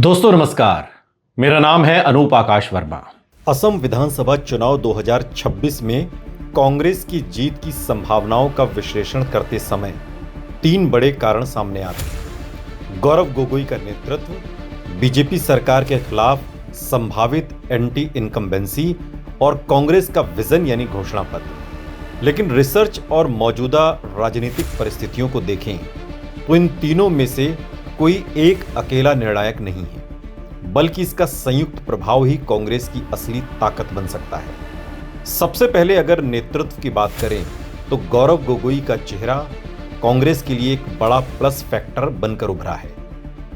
दोस्तों नमस्कार, मेरा नाम है अनूप आकाश वर्मा। असम विधानसभा चुनाव 2026 में कांग्रेस की जीत की संभावनाओं का विश्लेषण करते समय तीन बड़े कारण सामने आते हैं। गौरव गोगोई का नेतृत्व, बीजेपी सरकार के खिलाफ संभावित एंटी इनकम्बेंसी और कांग्रेस का विजन यानी घोषणा पत्र। लेकिन रिसर्च और मौजूदा राजनीतिक परिस्थितियों को देखें तो इन तीनों में से कोई एक अकेला निर्णायक नहीं है, बल्कि इसका संयुक्त प्रभाव ही कांग्रेस की असली ताकत बन सकता है। सबसे पहले अगर नेतृत्व की बात करें तो गौरव गोगोई का चेहरा कांग्रेस के लिए एक बड़ा प्लस फैक्टर बनकर उभरा है,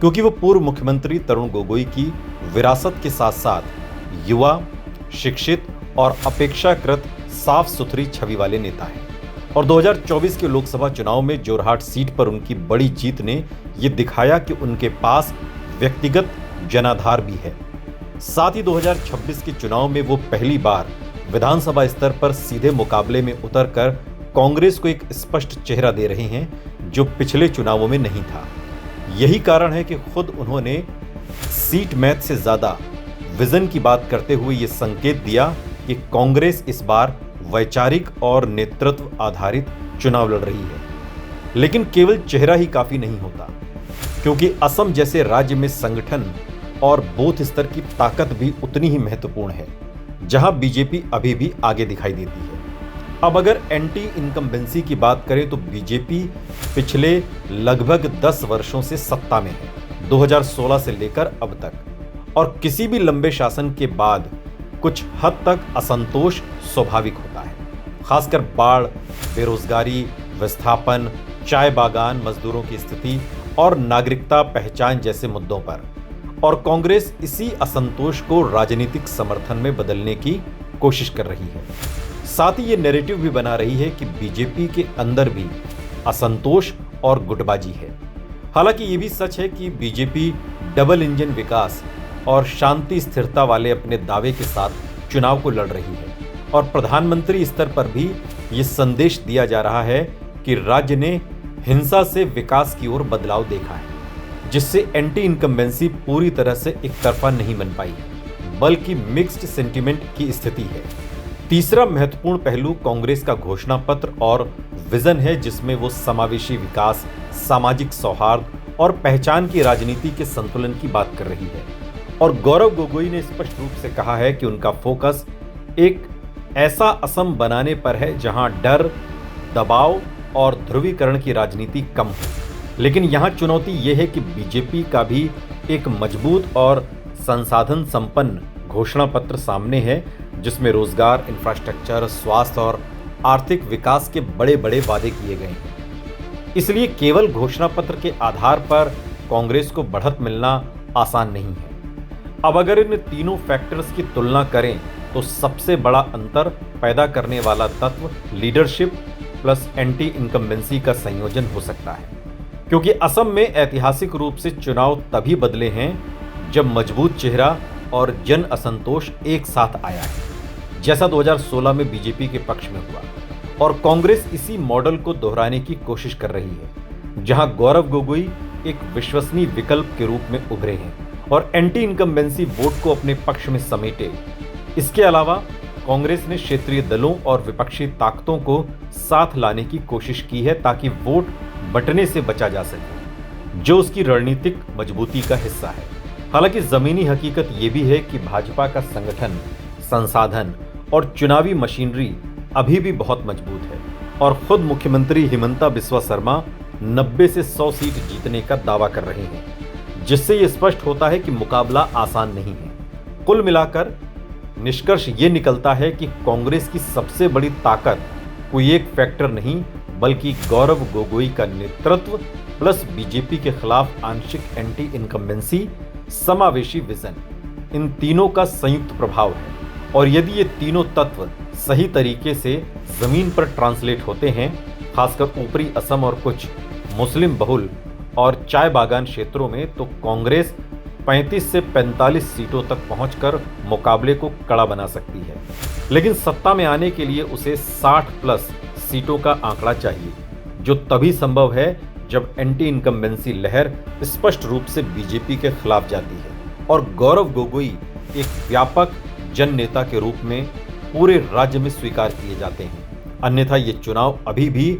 क्योंकि वो पूर्व मुख्यमंत्री तरुण गोगोई की विरासत के साथ साथ युवा, शिक्षित और अपेक्षाकृत साफ सुथरी छवि वाले नेता हैं। और 2024 के लोकसभा चुनाव में जोरहाट सीट पर उनकी बड़ी जीत ने यह दिखाया कि उनके पास व्यक्तिगत जनाधार भी है। साथ ही 2026 के चुनाव में वो पहली बार विधानसभा स्तर पर सीधे मुकाबले में उतरकर कांग्रेस को एक स्पष्ट चेहरा दे रहे हैं, जो पिछले चुनावों में नहीं था। यही कारण है कि खुद उन्होंने सीट मैथ से ज्यादा विजन की बात करते हुए ये संकेत दिया कि कांग्रेस इस बार वैचारिक और नेतृत्व आधारित चुनाव लड़ रही है। लेकिन केवल चेहरा ही काफी नहीं होता, क्योंकि असम जैसे राज्य में संगठन और बूथ स्तर की ताकत भी उतनी ही महत्वपूर्ण है, जहां बीजेपी अभी भी आगे दिखाई देती है। अब अगर एंटी इनकम्बेंसी की बात करें तो बीजेपी पिछले लगभग 10 वर्षों से सत्ता में है, 2016 से लेकर अब तक, और किसी भी लंबे शासन के बाद कुछ हद तक असंतोष स्वाभाविक होता है, खासकर बाढ़, बेरोजगारी, विस्थापन, चाय बागान मजदूरों की स्थिति और नागरिकता पहचान जैसे मुद्दों पर। और कांग्रेस इसी असंतोष को राजनीतिक समर्थन में बदलने की कोशिश कर रही है। साथ ही ये नैरेटिव भी बना रही है कि बीजेपी के अंदर भी असंतोष और गुटबाजी है। हालांकि ये भी सच है कि बीजेपी डबल इंजन विकास और शांति स्थिरता वाले अपने दावे के साथ चुनाव को लड़ रही है, और प्रधानमंत्री स्तर पर भी ये संदेश दिया जा रहा है कि राज्य ने हिंसा से विकास की ओर बदलाव देखा है, जिससे एंटी इनकम्बेंसी पूरी तरह से एक तरफा नहीं बन पाई, बल्कि मिक्स्ड सेंटिमेंट की स्थिति है। तीसरा महत्वपूर्ण पहलू कांग्रेस का घोषणा पत्र और विजन है, जिसमें वो समावेशी विकास, सामाजिक सौहार्द और पहचान की राजनीति के संतुलन की बात कर रही है। और गौरव गोगोई ने स्पष्ट रूप से कहा है कि उनका फोकस एक ऐसा असम बनाने पर है जहां डर, दबाव और ध्रुवीकरण की राजनीति कम हो। लेकिन यहां चुनौती यह है कि बीजेपी का भी एक मजबूत और संसाधन संपन्न घोषणा पत्र सामने है, जिसमें रोजगार, इंफ्रास्ट्रक्चर, स्वास्थ्य और आर्थिक विकास के बड़े बड़े वादे किए गए हैं। इसलिए केवल घोषणा पत्र के आधार पर कांग्रेस को बढ़त मिलना आसान नहीं है। अब अगर इन तीनों फैक्टर्स की तुलना करें तो सबसे बड़ा अंतर पैदा करने वाला तत्व लीडरशिप प्लस एंटी इनकम्बेंसी का संयोजन हो सकता है, क्योंकि असम में ऐतिहासिक रूप से चुनाव तभी बदले हैं जब मजबूत चेहरा और जन असंतोष एक साथ आया है, जैसा 2016 में बीजेपी के पक्ष में हुआ। और कांग्रेस इसी मॉडल को दोहराने की कोशिश कर रही है, जहां गौरव गोगोई एक विश्वसनीय विकल्प के रूप में उभरे हैं और एंटी इनकम्बेंसी वोट को अपने पक्ष में समेटे। इसके अलावा कांग्रेस ने क्षेत्रीय दलों और विपक्षी ताकतों को साथ लाने की कोशिश की है, ताकि वोट बंटने से बचा जा सके, जो उसकी रणनीतिक मजबूती का हिस्सा है। हालांकि जमीनी हकीकत यह भी है कि भाजपा का संगठन, संसाधन और चुनावी मशीनरी अभी भी बहुत मजबूत है, और खुद मुख्यमंत्री हिमंता बिस्वा शर्मा 90 से 100 सीट जीतने का दावा कर रहे हैं, जिससे यह स्पष्ट होता है कि मुकाबला आसान नहीं है। कुल मिलाकर निष्कर्ष ये निकलता है कि कांग्रेस की सबसे बड़ी ताकत कोई एक फैक्टर नहीं, बल्कि गौरव गोगोई का नेतृत्व प्लस बीजेपी के खिलाफ आंशिक एंटी इनकम्बेंसी, समावेशी विजन, इन तीनों का संयुक्त प्रभाव है। और यदि ये तीनों तत्व सही तरीके से जमीन पर ट्रांसलेट होते हैं, खासकर ऊपरी असम और कुछ मुस्लिम बहुल और चाय बागान क्षेत्रों में, तो कांग्रेस 35 से 45 सीटों तक पहुंचकर मुकाबले को कड़ा बना सकती है। लेकिन सत्ता में आने के लिए उसे 60 प्लस सीटों का आंकड़ा चाहिए, जो तभी संभव है जब एंटी इनकम्बेंसी लहर स्पष्ट रूप से बीजेपी के खिलाफ जाती है। और गौरव गोगोई एक व्यापक जन नेता के रूप में पूरे राज्य में स्वीकार किए जाते हैं। अन्यथा ये चुनाव अभी भी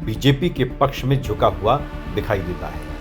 बीजेपी के पक्ष में झुका हुआ दिखाई देता है।